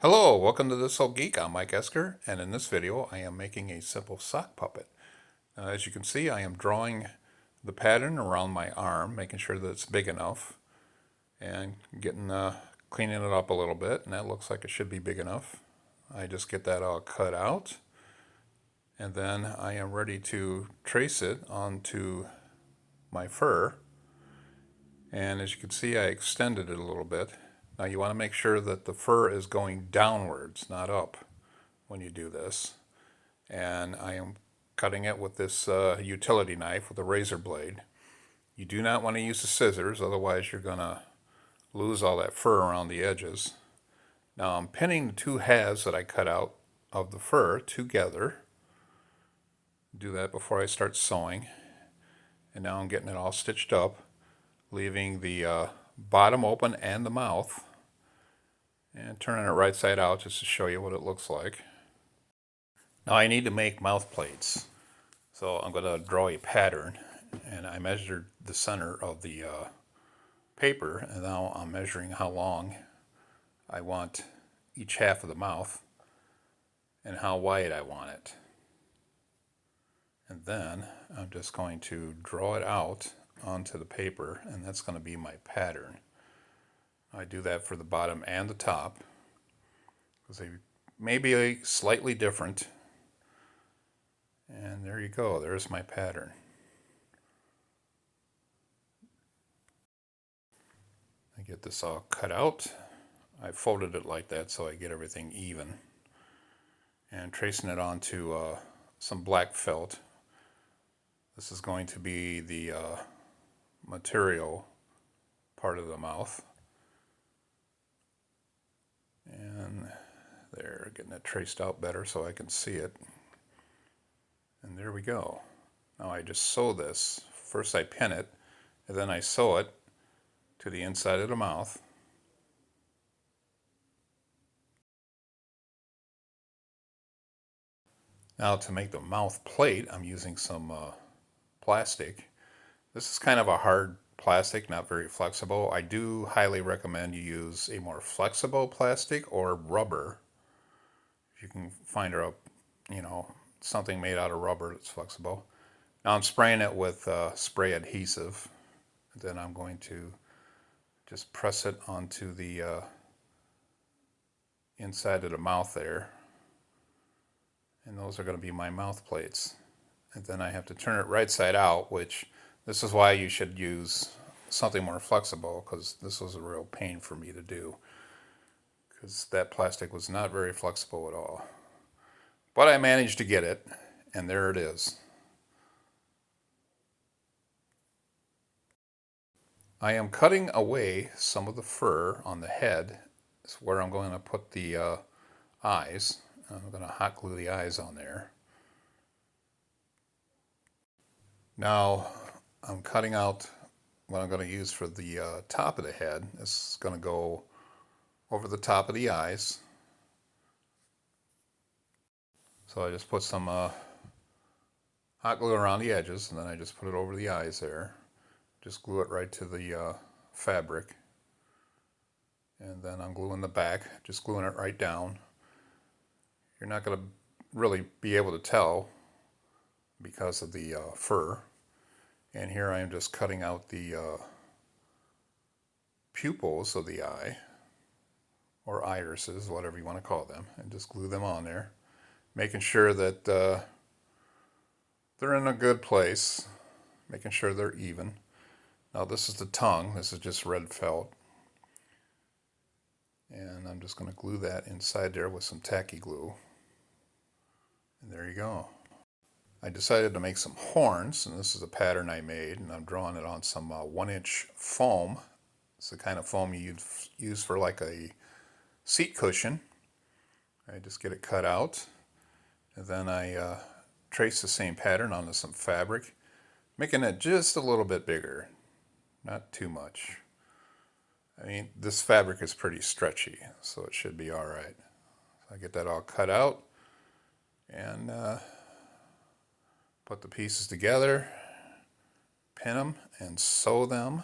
Hello, welcome to This Old Geek. I'm Mike Esker, and in this video I am making a simple sock puppet. As you can see, I am drawing the pattern around my arm, making sure that it's big enough, and cleaning it up a little bit, and that looks like it should be big enough. I just get that all cut out, and then I am ready to trace it onto my fur. And as you can see, I extended it a little bit. Now you want to make sure that the fur is going downwards, not up, when you do this. And I am cutting it with this utility knife with a razor blade. You do not want to use the scissors, otherwise you're going to lose all that fur around the edges. Now I'm pinning the two halves that I cut out of the fur together. Do that before I start sewing. And now I'm getting it all stitched up, leaving the bottom open and the mouth, and turning it right side out just to show you what it looks like. Now I need to make mouth plates. So I'm going to draw a pattern, and I measured the center of the paper, and now I'm measuring how long I want each half of the mouth and how wide I want it. And then I'm just going to draw it out onto the paper, and that's going to be my pattern. I do that for the bottom and the top because they may be slightly different. And there you go, there's my pattern. I get this all cut out. I folded it like that so I get everything even. And tracing it onto some black felt. This is going to be the material part of the mouth. And there, getting it traced out better so I can see it. And there we go. Now I just sew this. First I pin it, and then I sew it to the inside of the mouth. Now to make the mouth plate, I'm using some plastic. This is kind of a hard plastic, not very flexible. I do highly recommend you use a more flexible plastic or rubber. If you can find something made out of rubber that's flexible. Now I'm spraying it with spray adhesive. Then I'm going to just press it onto the inside of the mouth there. And those are going to be my mouth plates. And then I have to turn it right side out, which this is why you should use something more flexible, because this was a real pain for me to do, because that plastic was not very flexible at all. But I managed to get it, and there it is. I am cutting away some of the fur on the head. It's where I'm going to put the eyes. I'm going to hot glue the eyes on there. Now I'm cutting out what I'm going to use for the top of the head. This is going to go over the top of the eyes. So I just put some hot glue around the edges, and then I just put it over the eyes there. Just glue it right to the fabric. And then I'm gluing the back, just gluing it right down. You're not going to really be able to tell because of the fur. And here I am just cutting out the pupils of the eye, or irises, whatever you want to call them, and just glue them on there, making sure that they're in a good place, making sure they're even. Now this is the tongue. This is just red felt. And I'm just going to glue that inside there with some tacky glue. And there you go. I decided to make some horns, and this is a pattern I made, and I'm drawing it on some 1-inch foam. It's the kind of foam you use for like a seat cushion. I just get it cut out, and then I trace the same pattern onto some fabric, making it just a little bit bigger, not too much. I mean, this fabric is pretty stretchy, so it should be all right. So I get that all cut out, and put the pieces together, pin them, and sew them.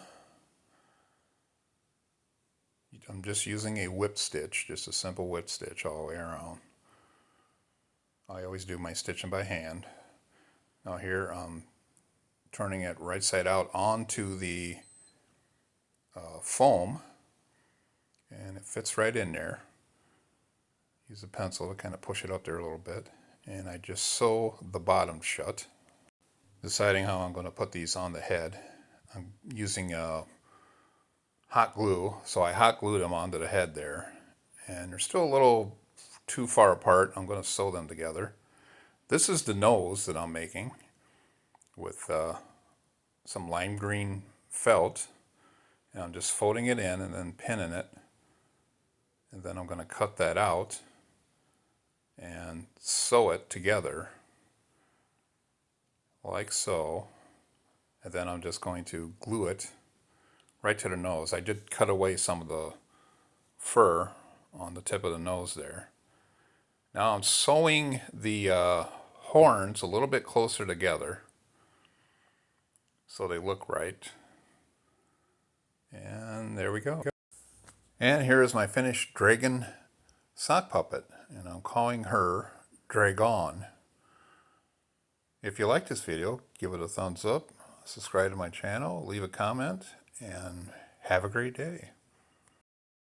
I'm just using a whip stitch, just a simple whip stitch all the way around. I always do my stitching by hand. Now here I'm turning it right side out onto the foam, and it fits right in there. Use a pencil to kind of push it up there a little bit, and I just sew the bottom shut. Deciding how I'm going to put these on the head, I'm using hot glue, so I hot glued them onto the head there, and they're still a little too far apart. I'm going to sew them together. This is the nose that I'm making with some lime green felt, and I'm just folding it in and then pinning it, and then I'm going to cut that out and sew it together like so, and then I'm just going to glue it right to the nose. I did cut away some of the fur on the tip of the nose there. Now I'm sewing the horns a little bit closer together so they look right. And there we go. And here is my finished dragon sock puppet, and I'm calling her Dragawn. If you like this video, give it a thumbs up, subscribe to my channel, leave a comment, and have a great day.